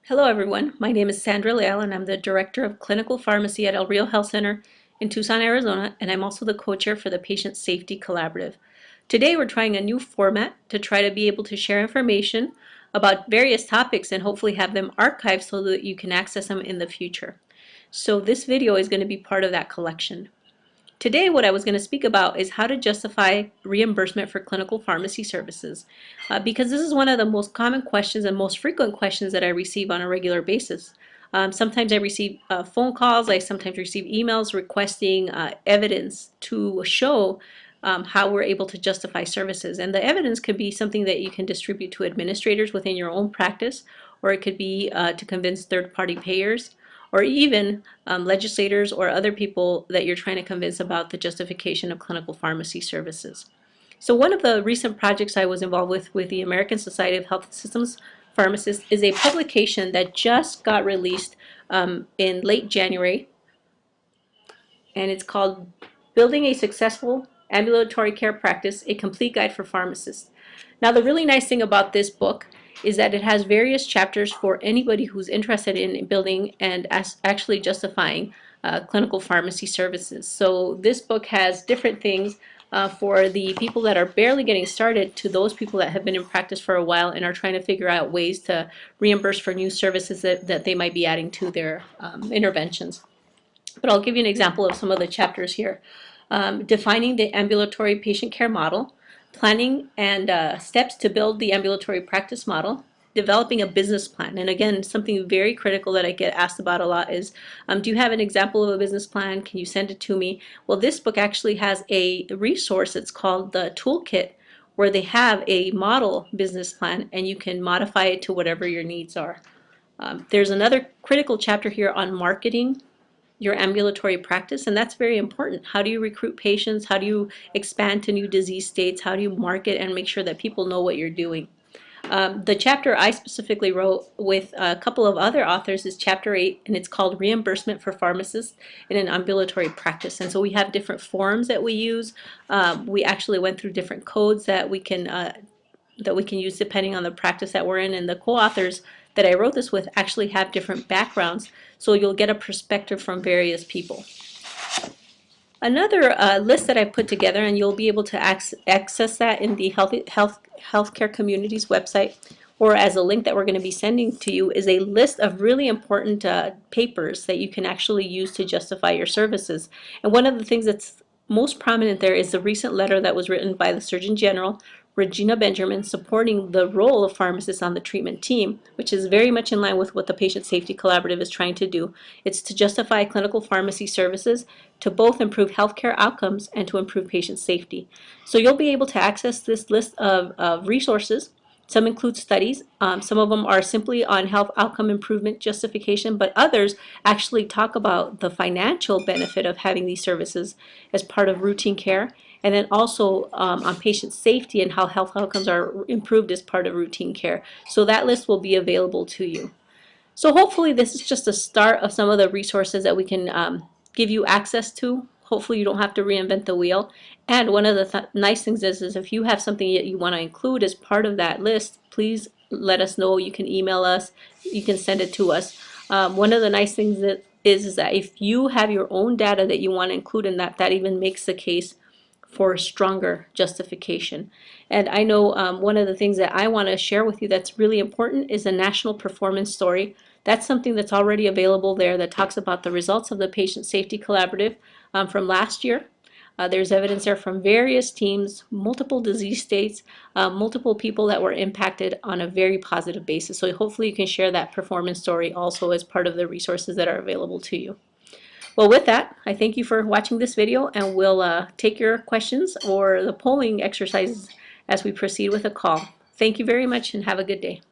Hello everyone, my name is Sandra Leal and I'm the Director of Clinical Pharmacy at El Rio Health Center in Tucson, Arizona, and I'm also the co-chair for the Patient Safety Collaborative. Today we're trying a new format to try to be able to share information about various topics and hopefully have them archived so that you can access them in the future. So this video is going to be part of that collection. Today, what I was going to speak about is how to justify reimbursement for clinical pharmacy services, because this is one of the most common questions and most frequent questions that I receive on a regular basis. Sometimes I receive phone calls, I sometimes receive emails requesting evidence to show how we're able to justify services. And the evidence could be something that you can distribute to administrators within your own practice, or it could be to convince third-party payers, or even legislators or other people that you're trying to convince about the justification of clinical pharmacy services. So one of the recent projects I was involved with the American Society of Health Systems Pharmacists is a publication that just got released in late January, and it's called Building a Successful Ambulatory Care Practice, a Complete Guide for Pharmacists. Now the really nice thing about this book is that it has various chapters for anybody who's interested in building and actually justifying clinical pharmacy services. So this book has different things for the people that are barely getting started to those people that have been in practice for a while and are trying to figure out ways to reimburse for new services that they might be adding to their interventions. But I'll give you an example of some of the chapters here. Defining the ambulatory patient care model, planning and steps to build the ambulatory practice model, developing a business plan. And again, something very critical that I get asked about a lot is, do you have an example of a business plan? Can you send it to me? Well, this book actually has a resource. It's called the Toolkit, where they have a model business plan and you can modify it to whatever your needs are. There's another critical chapter here on marketing your ambulatory practice, and that's very important. How do you recruit patients? How do you expand to new disease states? How do you market and make sure that people know what you're doing? The chapter I specifically wrote with a couple of other authors is chapter 8, and it's called Reimbursement for Pharmacists in an Ambulatory Practice. And so we have different forms that we use. We actually went through different codes that we can use depending on the practice that we're in, and the co-authors that I wrote this with actually have different backgrounds, so you'll get a perspective from various people. Another list that I put together, and you'll be able to access that in the healthcare community's website, or as a link that we're going to be sending to you, is a list of really important papers that you can actually use to justify your services. And one of the things that's most prominent there is the recent letter that was written by the Surgeon General, Regina Benjamin, supporting the role of pharmacists on the treatment team, which is very much in line with what the Patient Safety Collaborative is trying to do. It's to justify clinical pharmacy services to both improve healthcare outcomes and to improve patient safety. So you'll be able to access this list of resources. Some include studies. Some of them are simply on health outcome improvement justification, but others actually talk about the financial benefit of having these services as part of routine care, and then also on patient safety and how health outcomes are improved as part of routine care. So that list will be available to you. So hopefully this is just a start of some of the resources that we can give you access to. Hopefully you don't have to reinvent the wheel. And one of the nice things is if you have something that you want to include as part of that list, please let us know. You can email us, you can send it to us. One of the nice things that is that if you have your own data that you want to include in that, that even makes the case for stronger justification. And I know one of the things that I want to share with you that's really important is a national performance story. That's something that's already available there that talks about the results of the Patient Safety Collaborative from last year. There's evidence there from various teams, multiple disease states, multiple people that were impacted on a very positive basis. So hopefully you can share that performance story also as part of the resources that are available to you. Well, with that, I thank you for watching this video, and we'll take your questions or the polling exercises as we proceed with the call. Thank you very much and have a good day.